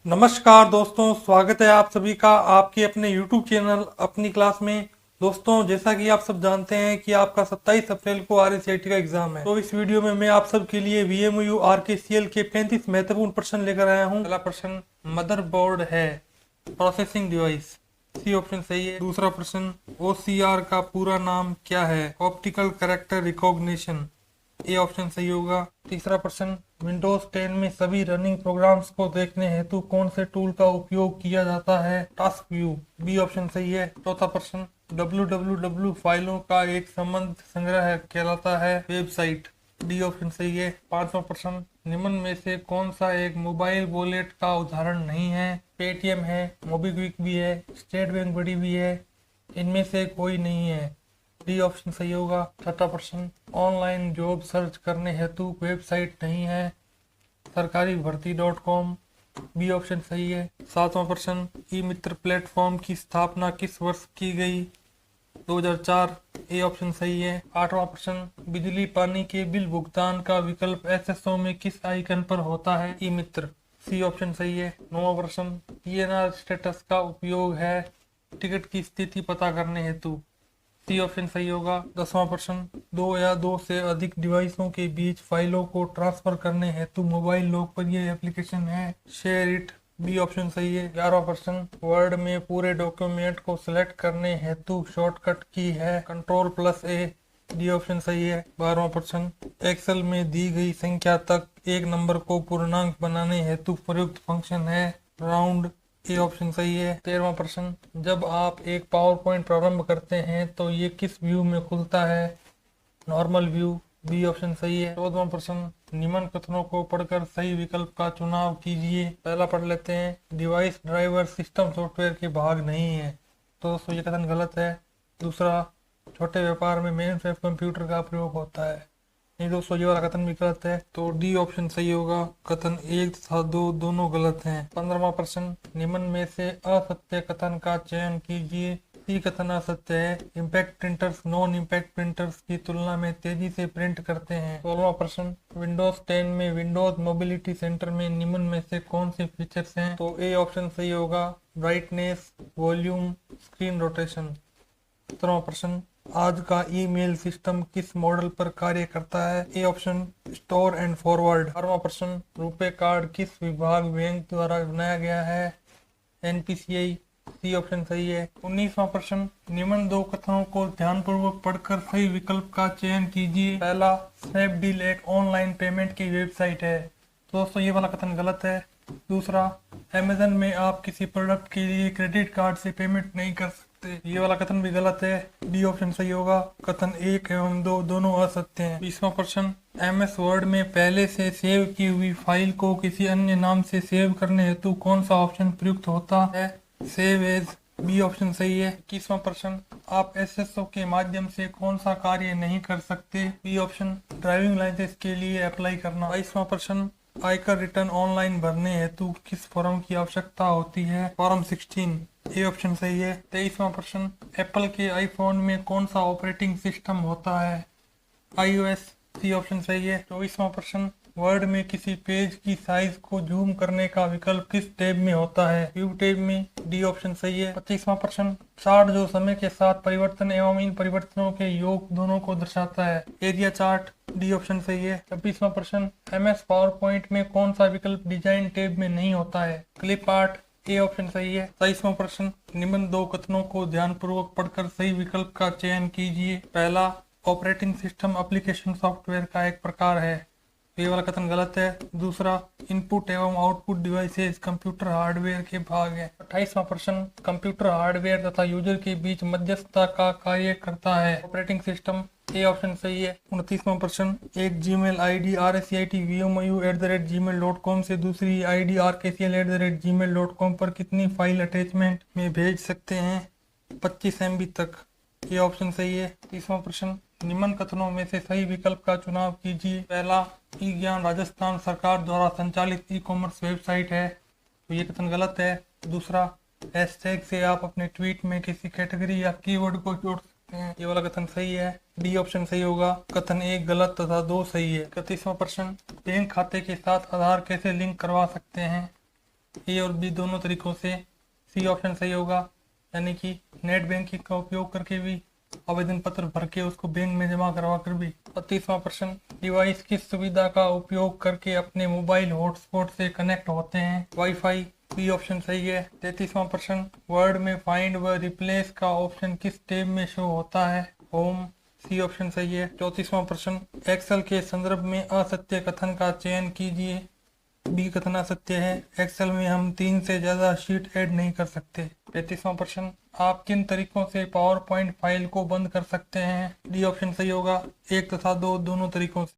नमस्कार दोस्तों, स्वागत है आप सभी का आपके अपने YouTube चैनल अपनी क्लास में। दोस्तों, जैसा कि आप सब जानते हैं कि आपका 27 अप्रैल को RSCIT का एग्जाम है। तो इस वीडियो में मैं आप सब के लिए VMU RKCL के 35 महत्वपूर्ण प्रश्न लेकर आया हूं। पहला प्रश्न, मदरबोर्ड है प्रोसेसिंग डिवाइस, सी ऑप्शन सही है। दूसरा प्रश्न, OCR का पूरा नाम क्या है? Optical character recognition, A option सही होगा। तीसरा प्रश्न, विंडोज 10 में सभी रनिंग प्रोग्राम्स को देखने हेतु कौन से टूल का उपयोग किया जाता है? टास्क व्यू, बी ऑप्शन सही है। चौथा प्रश्न, www फाइलों का एक संबंध संग्रह कहलाता है वेबसाइट, डी ऑप्शन सही है। पांचवा प्रश्न, निम्न में से कौन सा एक मोबाइल वॉलेट का उदाहरण नहीं है? पेटीएम है, मोबीक्विक भी है, स्टेट बैंक बड़ी भी है, इनमें से कोई नहीं है, डी ऑप्शन सही होगा। छठा प्रश्न, ऑनलाइन जॉब सर्च करने हेतु वेबसाइट नहीं है, सरकारी भर्ती .com, बी ऑप्शन सही है। सातवां प्रश्न, ई मित्र प्लेटफॉर्म की स्थापना किस वर्ष की गई? 2004, ए ऑप्शन सही है। आठवां प्रश्न, बिजली पानी के बिल भुगतान का विकल्प SSO में किस आइकन पर होता है? ई मित्र, सी ऑप्शन सही है। नौवां प्रश्न, PNR स्टेटस का उपयोग है टिकट की स्थिति पता करने हेतु, सी ऑप्शन सही होगा। 10वां प्रश्न, दो या दो से अधिक डिवाइसों के बीच फाइलों को ट्रांसफर करने हेतु मोबाइल लोकप्रिय एप्लीकेशन है शेयर इट, बी ऑप्शन सही है। 11वां प्रश्न, वर्ड में पूरे डॉक्यूमेंट को सिलेक्ट करने हेतु शॉर्टकट की है Ctrl+A, डी ऑप्शन सही है। 12वां प्रश्न, एक्सेल में दी गई संख्या तक एक नंबर को पूर्णांक बनाने हेतु प्रयुक्त फंक्शन है राउंड, ए ऑप्शन सही है। 13वां प्रश्न, जब आप एक पावर पॉइंट प्रारंभ करते हैं तो ये किस व्यू में खुलता है? नॉर्मल व्यू, बी ऑप्शन सही है। 14वां प्रश्न, निम्न कथनों को पढ़कर सही विकल्प का चुनाव कीजिए। पहला पढ़ लेते हैं, डिवाइस ड्राइवर सिस्टम सॉफ्टवेयर के भाग नहीं है, तो दोस्तों ये कथन गलत है। दूसरा, छोटे व्यापार में मेन फ्रेम कंप्यूटर का प्रयोग होता है, नहीं दोस्तों ये वाला कथन भी गलत है, तो डी ऑप्शन सही होगा। कथन 1 तथा 2 दोनों गलत हैं। 15वां प्रश्न, निम्न में से असत्य कथन का चयन कीजिए। सी कथन असत्य है, impact printers non impact printers की तुलना में तेजी से प्रिंट करते हैं। 16वां प्रश्न, विंडोज 10 में विंडोज मोबिलिटी सेंटर में निम्न में से कौन से फीचर्स हैं? तो ए ऑप्शन सही होगा, ब्राइटनेस, वॉल्यूम, स्क्रीन रोटेशन। 17वां प्रश्न, आज का ईमेल सिस्टम किस मॉडल पर कार्य करता है? A option, store and forward. 18वां प्रश्न, रुपए कार्ड किस विभाग बैंक द्वारा बनाया गया है? NPCI, सी ऑप्शन सही है। 19वां प्रश्न, निम्न दो कथनों को ध्यानपूर्वक पढ़कर सही विकल्प का चयन कीजिए। पहला, स्नैपडील एक ऑनलाइन पेमेंट की वेबसाइट है, तो दोस्तों ये वाला कथन गलत है। दूसरा, अमेजन में आप किसी प्रोडक्ट के लिए क्रेडिट कार्ड से पेमेंट नहीं कर सकते, ये वाला कथन भी गलत है, डी ऑप्शन सही होगा। कथन 1 एवं 2 दोनों असत्य हैं। 20वां प्रश्न, MS वर्ड में पहले से सेव की हुई फाइल को किसी अन्य नाम से सेव करने हेतु कौन सा ऑप्शन प्रयुक्त होता है? सेव एज, बी ऑप्शन सही है। 21वां प्रश्न, आप SSO के माध्यम से कौन सा कार्य नहीं कर सकते? बी ऑप्शन, ड्राइविंग लाइसेंस के लिए अप्लाई करना। 22वां प्रश्न, आयकर रिटर्न ऑनलाइन भरने हेतु किस फॉर्म की आवश्यकता होती है? फॉर्म 16, ए ऑप्शन सही है। 23वां प्रश्न, एप्पल के आईफोन में कौन सा ऑपरेटिंग सिस्टम होता है? iOS, सी ऑप्शन सही है। 24वां प्रश्न, वर्ड में किसी पेज की साइज को जूम करने का विकल्प किस टैब में होता है? व्यू टैब में, डी ऑप्शन सही है। 25वां प्रश्न, चार्ट जो समय के साथ परिवर्तन एवं इन परिवर्तनों के योग दोनों को दर्शाता है? एरिया चार्ट, डी ऑप्शन सही है। 26वां प्रश्न, MS पावर पॉइंट में कौन सा विकल्प डिजाइन टैब में नहीं होता है? क्लिप आर्ट, ए ऑप्शन सही है। 27वां प्रश्न, निम्न दो कथनों को ध्यानपूर्वक पढ़कर सही विकल्प का चयन कीजिए। पहला, ऑपरेटिंग सिस्टम एप्लीकेशन सॉफ्टवेयर का एक प्रकार है, ये वाला कथन गलत है। दूसरा, इनपुट एवं आउटपुट डिवाइसेस कंप्यूटर हार्डवेयर के भाग है। 28वां प्रश्न, कंप्यूटर हार्डवेयर तथा यूजर के बीच मध्यस्थता का कार्य करता है ऑपरेटिंग सिस्टम, ए ऑप्शन सही है। 29वां प्रश्न, एक जीमेल आईडी RSCIT@gmail.com से दूसरी आईडी RKCL@gmail.com पर कितनी फाइल अटैचमेंट में भेज सकते हैं? 25 MB तक, ये ऑप्शन सही है। 30वां प्रश्न, निम्न कथनों में से सही विकल्प का चुनाव कीजिए। पहला, ई ज्ञान राजस्थान सरकार द्वारा संचालित ई-कॉमर्स वेबसाइट है, तो ये कथन गलत है। दूसरा, हैशटैग से आप अपने ट्वीट में किसी कैटेगरी या कीवर्ड को जोड़ सकते हैं, ये वाला कथन सही है, डी ऑप्शन सही होगा। कथन 1 गलत तथा 2 सही है। 31वां प्रश्न, बैंक खाते के साथ आधार कैसे लिंक करवा सकते हैं? ए और बी दोनों तरीकों से। सी ऑप्शन सही होगा, यानी कि नेट बैंकिंग का उपयोग करके भी, आवेदन पत्र भर के उसको बैंक में जमा करवा कर भी। 35वां प्रश्न, डिवाइस किस सुविधा का उपयोग करके अपने मोबाइल हॉटस्पॉट से कनेक्ट होते हैं? वाईफाई। बी ऑप्शन सही है। 33वां प्रश्न, वर्ड में फाइंड व रिप्लेस का ऑप्शन किस टैब में शो होता है? होम। सी ऑप्शन सही है। 34वां प्रश्न, एक्सेल के संदर्भ में असत्य कथन का चयन कीजिए। बी कथन असत्य है, एक्सेल में हम 3 से ज्यादा शीट ऐड नहीं कर सकते। 35वां प्रश्न, आप किन तरीकों से पावर पॉइंट फाइल को बंद कर सकते हैं? डी ऑप्शन सही होगा, 1 तथा 2 दोनों तरीकों से।